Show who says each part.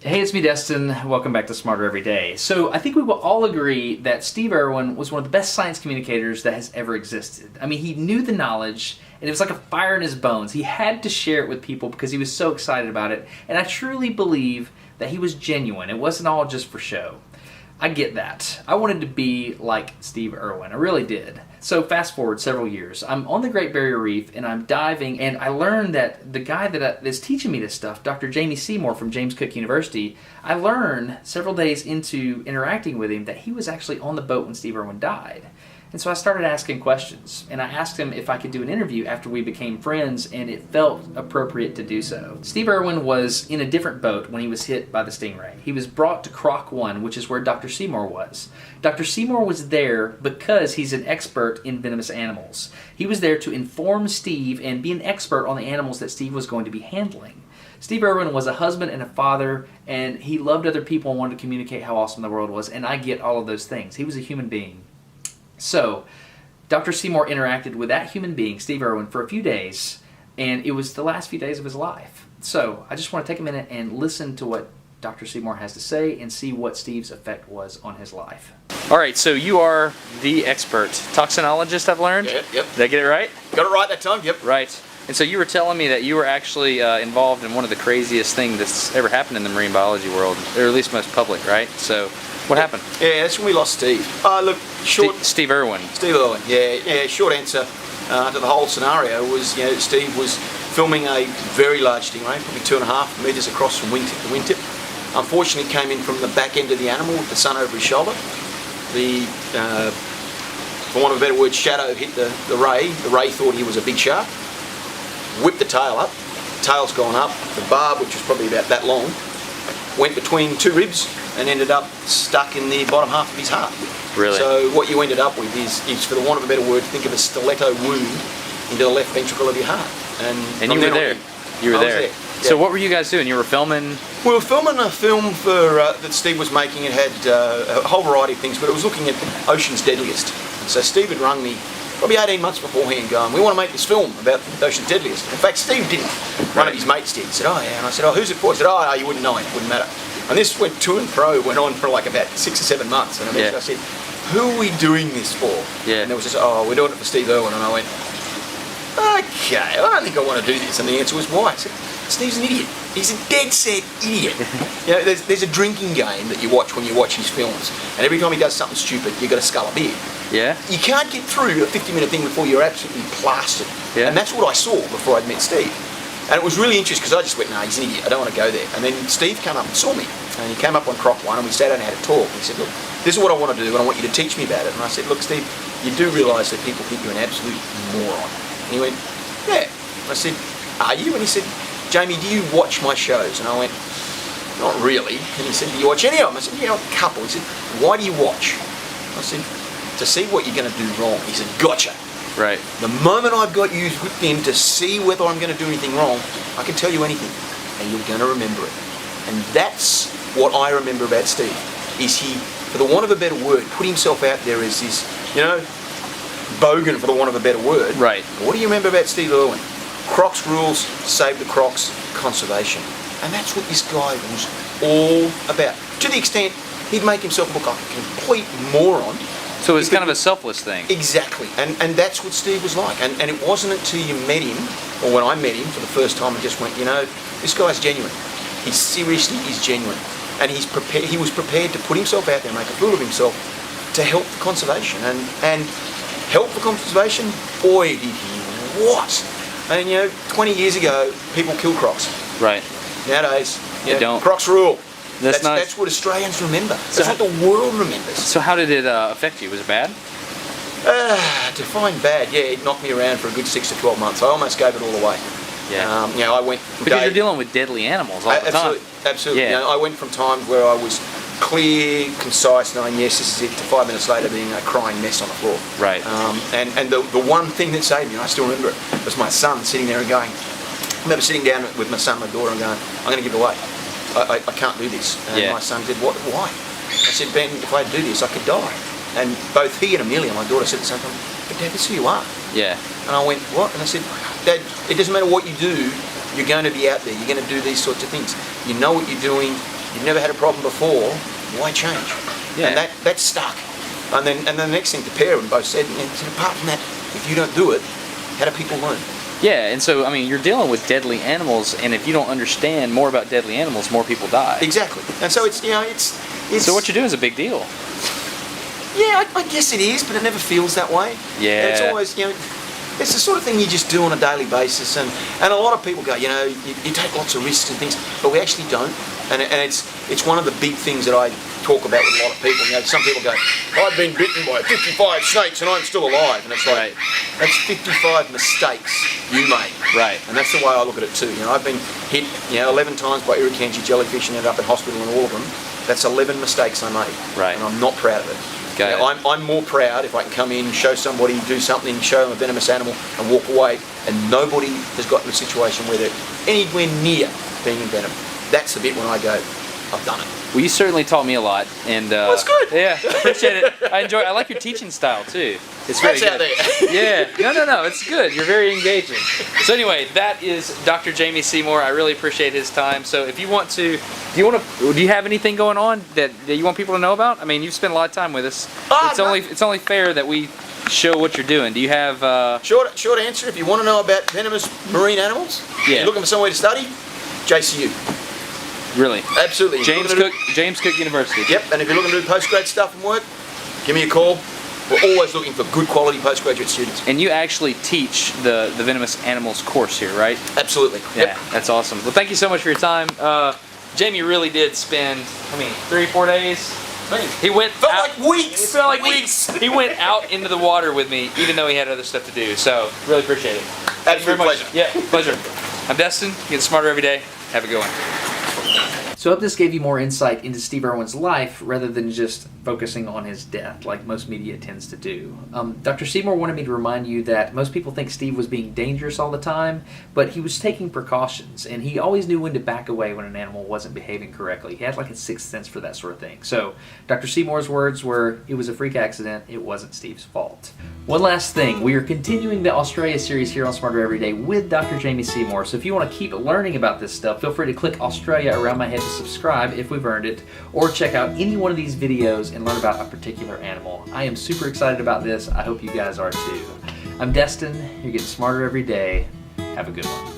Speaker 1: Hey, it's me, Destin. Welcome back to Smarter Every Day. So I think we will all agree that Steve Irwin was one of the best science communicators that has ever existed. I mean, he knew the knowledge, and it was like a fire in his bones. He had to share it with people because he was so excited about it. And I truly believe that he was genuine. It wasn't all just for show. I get that. I wanted to be like Steve Irwin. I really did. So fast forward several years. I'm on the Great Barrier Reef and I'm diving, and I learned that the guy that is teaching me this stuff, Dr. Jamie Seymour from James Cook University, I learned several days into interacting with him that he was actually on the boat when Steve Irwin died. And so I started asking questions, and I asked him if I could do an interview after we became friends, and it felt appropriate to do so. Steve Irwin was in a different boat when he was hit by the Stingray. He was brought to Croc 1, which is where Dr. Seymour was. Dr. Seymour was there because he's an expert in venomous animals. He was there to inform Steve and be an expert on the animals that Steve was going to be handling. Steve Irwin was a husband and a father, and he loved other people and wanted to communicate how awesome the world was, and I get all of those things. He was a human being. So, Dr. Seymour interacted with that human being, Steve Irwin, for a few days, and it was the last few days of his life. So, I just want to take a minute and listen to what Dr. Seymour has to say and see what Steve's effect was on his life. All right, so you are the expert toxinologist, I've learned?
Speaker 2: Yep.
Speaker 1: Did I get it right?
Speaker 2: Got it right that time, yep.
Speaker 1: Right. And so you were telling me that you were actually involved in one of the craziest things that's ever happened in the marine biology world, or at least most public, right? So, what happened?
Speaker 2: Yeah, that's when we lost Steve. Look,
Speaker 1: Steve Irwin.
Speaker 2: Steve Irwin, yeah. Short answer to the whole scenario was, Steve was filming a very large stingray, probably 2.5 meters across from wingtip to wingtip. Unfortunately, came in from the back end of the animal with the sun over his shoulder. The, for want of a better word, shadow hit the ray. The ray thought he was a big shark. Whipped the tail up. Tail's gone up. The barb, which was probably about that long, went between two ribs and ended up stuck in the bottom half of his heart.
Speaker 1: Really?
Speaker 2: So what you ended up with is, for the want of a better word, think of a stiletto wound into the left ventricle of your heart.
Speaker 1: And you were there. You were there.
Speaker 2: Yeah.
Speaker 1: So what were you guys doing? You were filming?
Speaker 2: We were filming a film that Steve was making. It had a whole variety of things, but it was looking at Ocean's Deadliest. And so Steve had rung me probably 18 months beforehand going, we want to make this film about Ocean's Deadliest. In fact, Steve didn't. One of his mates did. He said, oh yeah. And I said, oh, who's it for? He said, oh, no, you wouldn't know it. It wouldn't matter. And this went to and fro, went on for like about 6 or 7 months. And eventually I said, who are we doing this for?
Speaker 1: Yeah.
Speaker 2: And there was this, oh, we're doing it for Steve Irwin. And I went, okay, I don't think I want to do this. And the answer was, why? I said, Steve's an idiot. He's a dead set idiot. There's a drinking game that you watch when you watch his films. And every time he does something stupid, you've got to scull a beer.
Speaker 1: Yeah.
Speaker 2: You can't get through a 50-minute thing before you're absolutely plastered.
Speaker 1: Yeah.
Speaker 2: And that's what I saw before I'd met Steve. And it was really interesting because I just went, no, he's an idiot. I don't want to go there. And then Steve came up and saw me. And he came up on Croc 1 and we sat down and had a talk. And he said, look, this is what I want to do and I want you to teach me about it. And I said, look, Steve, you do realise that people think you're an absolute moron. And he went, yeah. And I said, are you? And he said, Jamie, do you watch my shows? And I went, not really. And he said, do you watch any of them? I said, yeah, a couple. He said, why do you watch? I said, to see what you're going to do wrong. He said, gotcha.
Speaker 1: Right.
Speaker 2: The moment I've got you hooked in to see whether I'm going to do anything wrong, I can tell you anything, and you're going to remember it. And that's what I remember about Steve, is he, for the want of a better word, put himself out there as this, bogan, for the want of a better word.
Speaker 1: Right.
Speaker 2: But what do you remember about Steve Irwin? Crocs rules, save the crocs, conservation. And that's what this guy was all about. To the extent he'd make himself look like a complete moron.
Speaker 1: So it was kind of a selfless thing.
Speaker 2: Exactly, and that's what Steve was like. And it wasn't until you met him, or when I met him for the first time, I just went, this guy's genuine. He seriously is genuine. And he was prepared to put himself out there and make a fool of himself to help the conservation. And help the conservation, boy, did he what? And 20 years ago, people killed crocs.
Speaker 1: Right.
Speaker 2: Nowadays,
Speaker 1: they don't.
Speaker 2: Crocs rule.
Speaker 1: That's
Speaker 2: what Australians remember. That's what the world remembers.
Speaker 1: So how did it affect you? Was it bad?
Speaker 2: Define bad, yeah, it knocked me around for a good 6 to 12 months. I almost gave it all away.
Speaker 1: Yeah.
Speaker 2: I went...
Speaker 1: Because you're dealing with deadly animals all the time.
Speaker 2: Absolutely.
Speaker 1: Yeah.
Speaker 2: I went from times where I was clear, concise, knowing, yes, this is it, to 5 minutes later being a crying mess on the floor.
Speaker 1: Right.
Speaker 2: And the one thing that saved me, and I still remember it, was my son sitting there and going... I remember sitting down with my son and my daughter and going, I'm going to give it away. I can't do this. And my son said, why? I said, Ben, if I do this, I could die. And both he and Amelia, my daughter, said at the same time, but Dad, that's who you are.
Speaker 1: Yeah.
Speaker 2: And I went, what? And I said, Dad, it doesn't matter what you do, you're going to be out there. You're going to do these sorts of things. You know what you're doing. you've never had a problem before, why change?
Speaker 1: Yeah.
Speaker 2: And that stuck. And then the next thing, the pair of them both said, apart from that, if you don't do it, how do people learn?
Speaker 1: Yeah, and so, I mean, you're dealing with deadly animals, and if you don't understand more about deadly animals, more people die.
Speaker 2: Exactly. And so it's,
Speaker 1: So what you're doing is a big deal.
Speaker 2: Yeah, I guess it is, but it never feels that way.
Speaker 1: Yeah.
Speaker 2: And it's always, it's the sort of thing you just do on a daily basis, and a lot of people go, you take lots of risks and things, but we actually don't. And it's one of the big things that I talk about with a lot of people. Some people go, I've been bitten by 55 snakes and I'm still alive. And it's like, that's 55 mistakes you made.
Speaker 1: Right.
Speaker 2: And that's the way I look at it too. I've been hit 11 times by irukandji jellyfish and ended up in hospital in all of them. That's 11 mistakes I made.
Speaker 1: Right.
Speaker 2: And I'm not proud of it.
Speaker 1: Okay.
Speaker 2: I'm more proud if I can come in, show somebody, do something, show them a venomous animal and walk away, and nobody has got in a situation where they're anywhere near being envenomed. That's the bit when I go, I've done it.
Speaker 1: Well, you certainly taught me a lot, and
Speaker 2: that's good.
Speaker 1: Yeah, I appreciate it. I like your teaching style too. It's very good.
Speaker 2: Out there.
Speaker 1: Yeah, no, it's good. You're very engaging. So anyway, that is Dr. Jamie Seymour. I really appreciate his time. So if you want to, do you have anything going on that you want people to know about? I mean, you've spent a lot of time with us. It's only fair that we show what you're doing. Do you have?
Speaker 2: Short answer. If you want to know about venomous marine animals, you're looking for somewhere to study, JCU.
Speaker 1: Really?
Speaker 2: Absolutely.
Speaker 1: James Cook University.
Speaker 2: Yep, and if you're looking to do postgrad stuff and work, give me a call. We're always looking for good quality postgraduate students.
Speaker 1: And you actually teach the venomous animals course here, right?
Speaker 2: Absolutely.
Speaker 1: Yeah,
Speaker 2: yep.
Speaker 1: That's awesome. Well, thank you so much for your time. Jamie really did spend, 3-4 days. He went
Speaker 2: felt like weeks.
Speaker 1: It felt like weeks. He went out into the water with me, even though he had other stuff to do. So, really appreciate it.
Speaker 2: Thank you very much.
Speaker 1: Pleasure. Yeah, pleasure. I'm Destin. Get smarter every day. Have a good one. So I hope this gave you more insight into Steve Irwin's life rather than just focusing on his death like most media tends to do. Dr. Seymour wanted me to remind you that most people think Steve was being dangerous all the time, but he was taking precautions, and he always knew when to back away when an animal wasn't behaving correctly. He had like a sixth sense for that sort of thing. So Dr. Seymour's words were, it was a freak accident, it wasn't Steve's fault. One last thing, we are continuing the Australia series here on Smarter Every Day with Dr. Jamie Seymour, so if you want to keep learning about this stuff, feel free to click Australia around my head to subscribe if we've earned it, or check out any one of these videos and learn about a particular animal. I am super excited about this. I hope you guys are too. I'm Destin. You're getting smarter every day. Have a good one.